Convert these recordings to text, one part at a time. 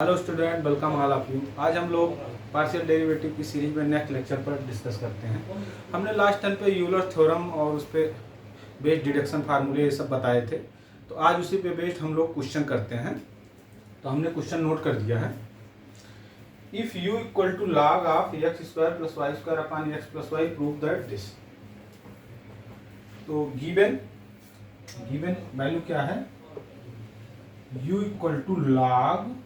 Hello student, welcome all of you. आज हम लोग पार्शियल डेरिवेटिव की सीरीज में नेक्स्ट लेक्चर पर डिस्कस करते हैं। हमने लास्ट टाइम पे यूलर थ्योरम और उस पर बेस्ड डिडक्शन फार्मूले ये सब बताए थे, तो आज उसी पे बेस्ड हम लोग क्वेश्चन करते हैं। तो हमने क्वेश्चन नोट कर दिया है। If u equal to log of x square plus y square upon x plus y, prove that this. तो गिवन वैल्यू क्या है? u equal to log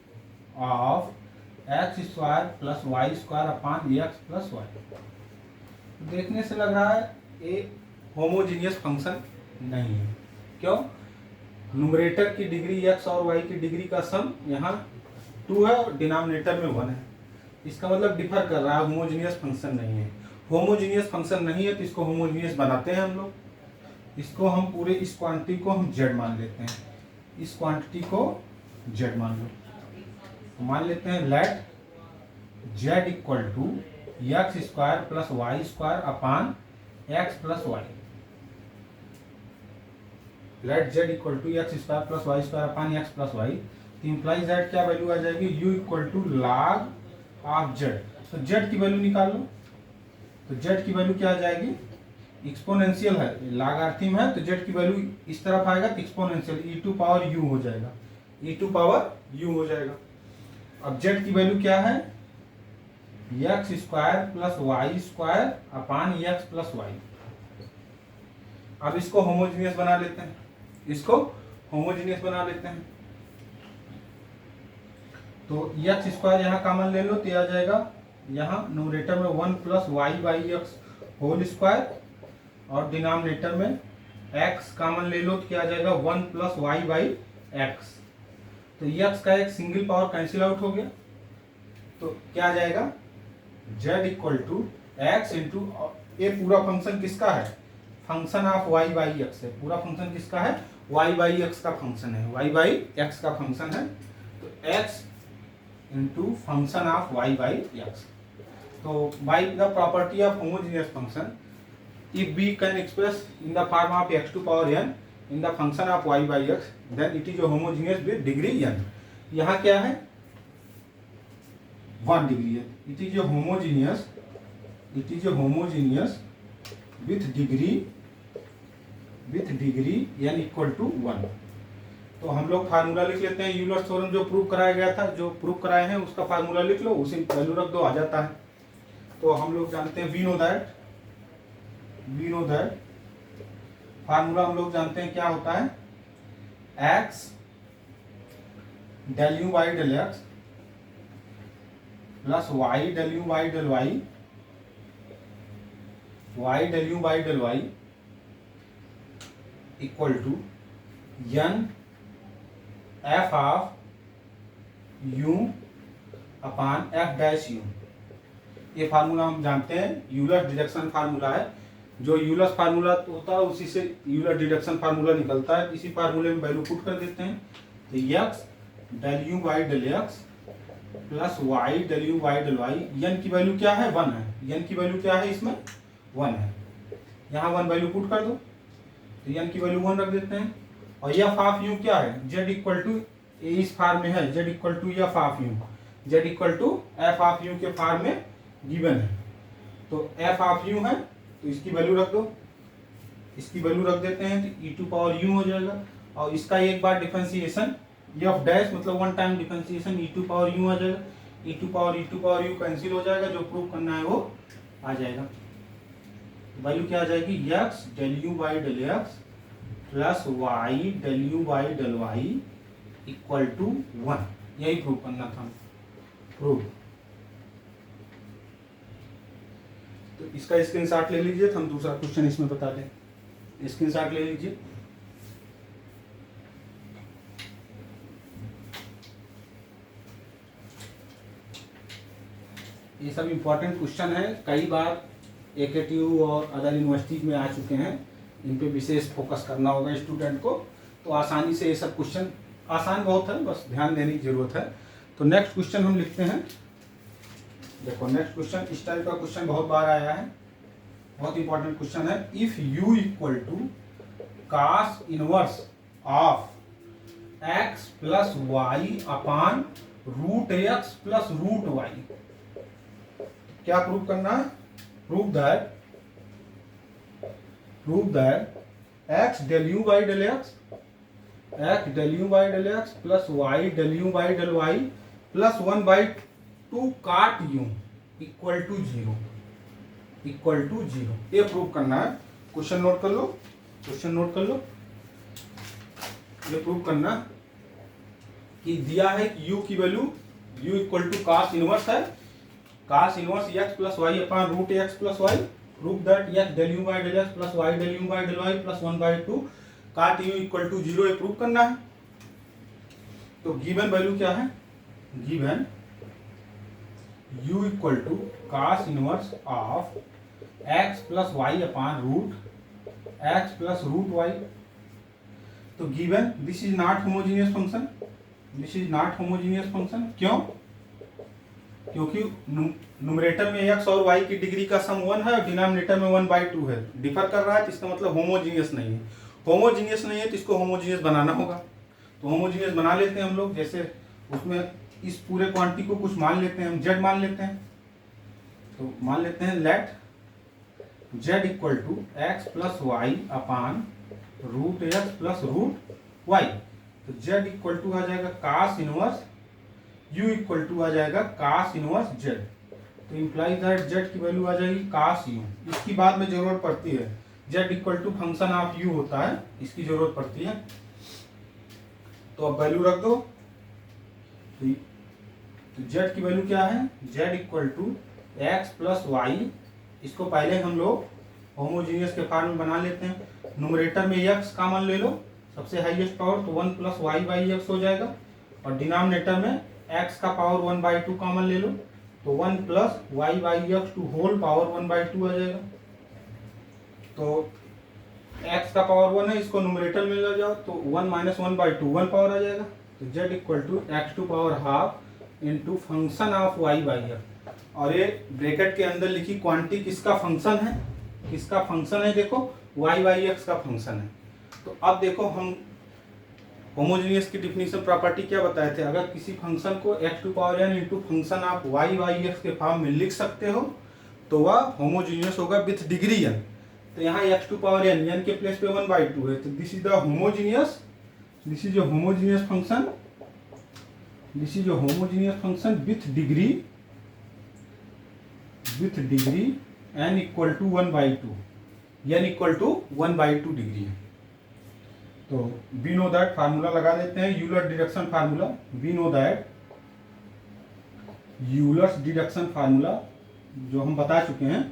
of x square plus y square upon x plus y. देखने से लग रहा है ये homogeneous function नहीं है। क्यों? न्यूमरेटर की डिग्री एक्स और वाई की डिग्री का सम यहाँ 2 है और डिनोमिनेटर में 1 है। इसका मतलब डिफर कर रहा है, होमोजीनियस फंक्शन नहीं है। होमोजीनियस फंक्शन नहीं है तो इसको होमोजीनियस बनाते हैं हम लोग। इसको हम पूरे इस क्वांटिटी को हम जेड मान लेते हैं। इस क्वांटिटी को जेड मान लो। तो मान लेते हैं let z equal to x square plus y square upon x plus y. Let z equal to x square plus y square upon x plus y. तो इम्प्लाई जेड क्या वैल्यू आ जाएगी? u equal to log of z. तो z की value निकाल लो। तो z की वैल्यू क्या आ जाएगी? एक्सपोनेंशियल है, लॉगरिथम है, तो जेड की वैल्यू इस तरफ आएगा तो exponential e to power u हो जाएगा। e टू पावर u हो जाएगा। अब जेड की वैल्यू क्या है? X square plus y square upon x plus y. अब इसको होमोजीनियस बना लेते हैं। तो एक्स स्क्वायर यहाँ कॉमन ले लो तो आ जाएगा, यहाँ न्यूमरेटर में 1 plus y by x whole square और डिनोमिनेटर में एक्स कॉमन ले लो तो क्या आ जाएगा? 1 प्लस वाई बाई एक्स। तो एक्स का एक सिंगल पावर कैंसिल आउट हो गया, तो क्या आ जाएगा? z equal to x into, ये पूरा फंक्शन किसका है? Function of y by x है। पूरा फंक्शन किसका है? y बाई एक्स का फंक्शन है। y बाई एक्स का फंक्शन है, तो x into function of y by x. तो by the property of homogeneous function, if we can express in the form of x to power n in the function of y by x, then it is homogeneous with degree n। यहाँ क्या है? 1 degree है। it is homogeneous with degree n equal to 1। तो हम लोग formula लिख लेते हैं। यूलर थ्योरम जो प्रूव कराया गया था, जो प्रूव कराए हैं उसका फार्मूला लिख लो, उसी वैल्यू रख दो, आ जाता है। तो हम लोग जानते हैं, वी नो दैट फार्मूला हम लोग जानते हैं क्या होता है? x del u by del x plus y del u by del y, y del u by del y equal to n f of u upon f dash u। ये formula हम जानते हैं, यूलर डिडक्शन फार्मूला है। जो Euler formula होता है उसी से यूलर डिडक्शन फार्मूला निकलता है। इसी फार्मूले में वैल्यू पुट कर देते हैं। तो x del u by del x plus y del u by del y. N की वैल्यू क्या है? 1 है। एन की वैल्यू क्या है? इसमें 1 है। यहाँ 1 वैल्यू पुट कर दो, तो एन की वैल्यू 1 रख देते हैं। और एफ ऑफ यू क्या है? जेड इक्वल टू, इस फार्म में है z equal to f of u. Z equal to f of u के फार्म में गिवन है। तो एफ ऑफ यू है तो इसकी वैल्यू रख दो, इसकी वैल्यू रख देते हैं तो e टू पावर u हो जाएगा। और इसका एक बार डिफरेंशिएशन f डैश मतलब 1 time differentiation e to power u आ जाएगा। e to power u cancel हो जाएगा, जो प्रूव करना है वो आ जाएगा। वैल्यू क्या आ जाएगी? x del u by del x plus y del u by del y equal to 1। यही प्रूव करना था। प्रूव। तो इसका स्क्रीनशॉट ले लीजिए, तो हम दूसरा क्वेश्चन इसमें बता दें। स्क्रीनशॉट ले लीजिए। ये सब इंपॉर्टेंट क्वेश्चन है, कई बार AKTU और अदर यूनिवर्सिटीज में आ चुके हैं। इन पे विशेष फोकस करना होगा स्टूडेंट को। तो आसानी से ये सब क्वेश्चन आसान बहुत है, बस ध्यान देने की जरूरत है। तो नेक्स्ट क्वेश्चन हम लिखते हैं। देखो नेक्स्ट क्वेश्चन, इस टाइप का क्वेश्चन बहुत बार आया है, बहुत इंपॉर्टेंट क्वेश्चन है। If u equal to cos inverse of x plus y upon root x plus root y. क्या प्रूव करना है? Prove that x del u by del x, x del u by del x plus y del u by del y plus 1/2 cot u equal to zero, equal to zero. ये prove करना है। Question note कर लो, question note कर लो। ये prove करना कि दिया है कि u की value u equal to cos inverse है, cos inverse x plus y upon root x plus y. Prove that x del u by del x plus y del u by del y plus 1/2 cot u equal to zero. ये prove करना है। तो given value क्या है? Given u equal to cos inverse of x plus y upon root x plus root y. तो given this is not homogeneous function, this is not homogeneous function. क्यों? क्योंकि numerator में x और y की degree का सम 1 है और denominator में 1/2 है। डिफर कर रहा है तो इसका मतलब होमोजीनियस नहीं है। होमोजीनियस नहीं है तो इसको होमोजीनियस बनाना होगा। तो होमोजीनियस बना लेते हैं हम लोग। जैसे उसमें इस पूरे क्वांटिटी को कुछ मान लेते हैं, हम z मान लेते हैं। तो मान लेते हैं let z equal to x plus y upon root x plus root y. तो z इक्वल टू आ जाएगा cos inverse u equal to आ जाएगा कास इनवर्स z। तो इम्प्लाई दैट z की वैल्यू आ जाएगी कास u। इसकी बाद में जरूरत पड़ती है, z equal to function of u होता है, इसकी जरूरत पड़ती है। तो अब वैल्यू रख दो। तो z की वैल्यू क्या है? z equal to x plus y. इसको पहले हम लोग होमोजीनियस के फॉर्म में बना लेते हैं। न्यूमरेटर में x कॉमन ले लो, सबसे हाईएस्ट पावर, तो 1 प्लस वाई बाई एक्स हो जाएगा। और डिनोमिनेटर में x का पावर 1/2 कॉमन ले लो, तो 1 plus y by x to whole power 1/2 आ जाएगा। तो x का पावर 1 है, इसको न्यूमरेटर में ले जाओ तो 1 माइनस 1/2 1 पावर आ जाएगा। तो z equal to x to power half into function of y by x. और ये ब्रैकेट के अंदर लिखी क्वांटिटी किसका फंक्शन है? किसका फंक्शन है? देखो y बाई एक्स का फंक्शन है। तो अब देखो हम होमोजीनियस की डिफिनीशन प्रॉपर्टी क्या बताए थे? अगर किसी फंक्शन को x to power n into function of y by x के फॉर्म में लिख सकते हो तो वह होमोजीनियस होगा विथ डिग्री n। तो यहाँ x टू पावर n के प्लेस पे 1/2 है। तो this is the homogeneous, this is a homogeneous function, this is a homogeneous function with degree n equal to 1/2, n equal to 1/2 degree है। तो we know that, formula लगा देते हैं, Euler deduction formula. We know that Euler's deduction formula जो हम बता चुके हैं,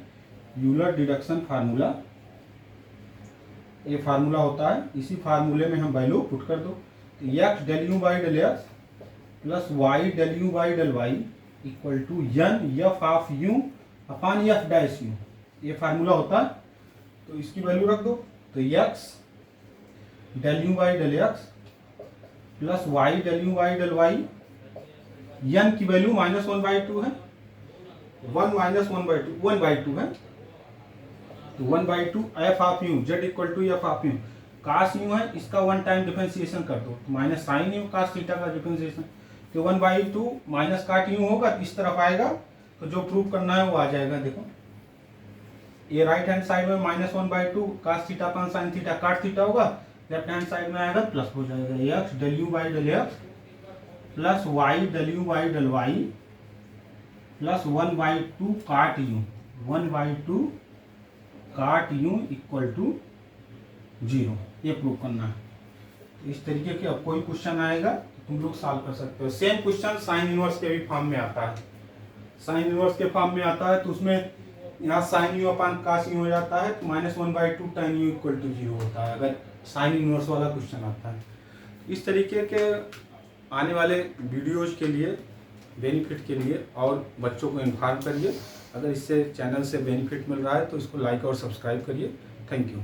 यूलर डिडक्शन फार्मूला, ये फार्मूला होता है। इसी फार्मूले में हम वैल्यू पुट कर दो। X del u by del x plus y del u by del y equal to n f of u upon f dash u, ये फार्मूला होता है। तो इसकी वैल्यू रख दो। तो x del u by del x plus y del u by del y, n की value minus 1/2 है, 1 माइनस 1/2 है। तो 1/2 f of u, z equal to f of you, cos u है, इसका 1 टाइम डिफरेंशिएशन कर दो, minus sine u cos theta का differentiation. तो 1/2 माइनस काट यू होगा तो इस तरफ आएगा, तो जो प्रूव करना है वो आ जाएगा। देखो ये राइट हैंड साइड में minus 1/2 cos theta upon sine theta cot theta होगा, लेफ्ट हैंड साइड में आएगा प्लस हो जाएगा। X del u by del x plus y del u by del y plus 1/2 cot you, 1/2 cot u equal to 0, ये prove करना है। इस तरीके के अब कोई क्वेश्चन आएगा तो तुम लोग सॉल्व कर सकते हो। सेम क्वेश्चन साइन इनवर्स के भी फॉर्म में आता है, साइन इनवर्स के फॉर्म में आता है। तो उसमें यहाँ sine u upon cos u हो जाता है, तो minus 1/2 tan u equal to 0 होता है अगर साइन इनवर्स वाला क्वेश्चन आता है। इस तरीके के आने वाले वीडियोज के लिए, बेनिफिट के लिए और बच्चों को इन्फॉर्म करिए। अगर इससे चैनल से बेनिफिट मिल रहा है तो इसको लाइक और सब्सक्राइब करिए। Thank you.